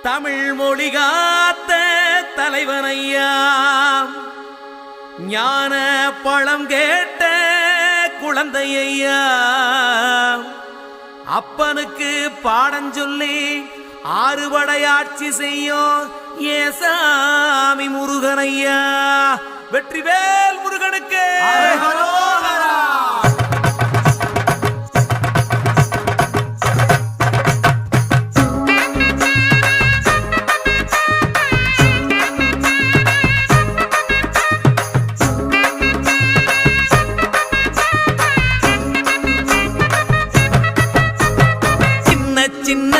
தமிழ் மொழி காத்த தலைவனையா, ஞான பழம் கேட்ட குழந்தையா, அப்பனுக்கு பாடஞ்சொல்லி ஆறுபடையாட்சி செய்யும் ஏசாமி முருகனையா. வெற்றிவேல் முருகனுக்கு சின்ன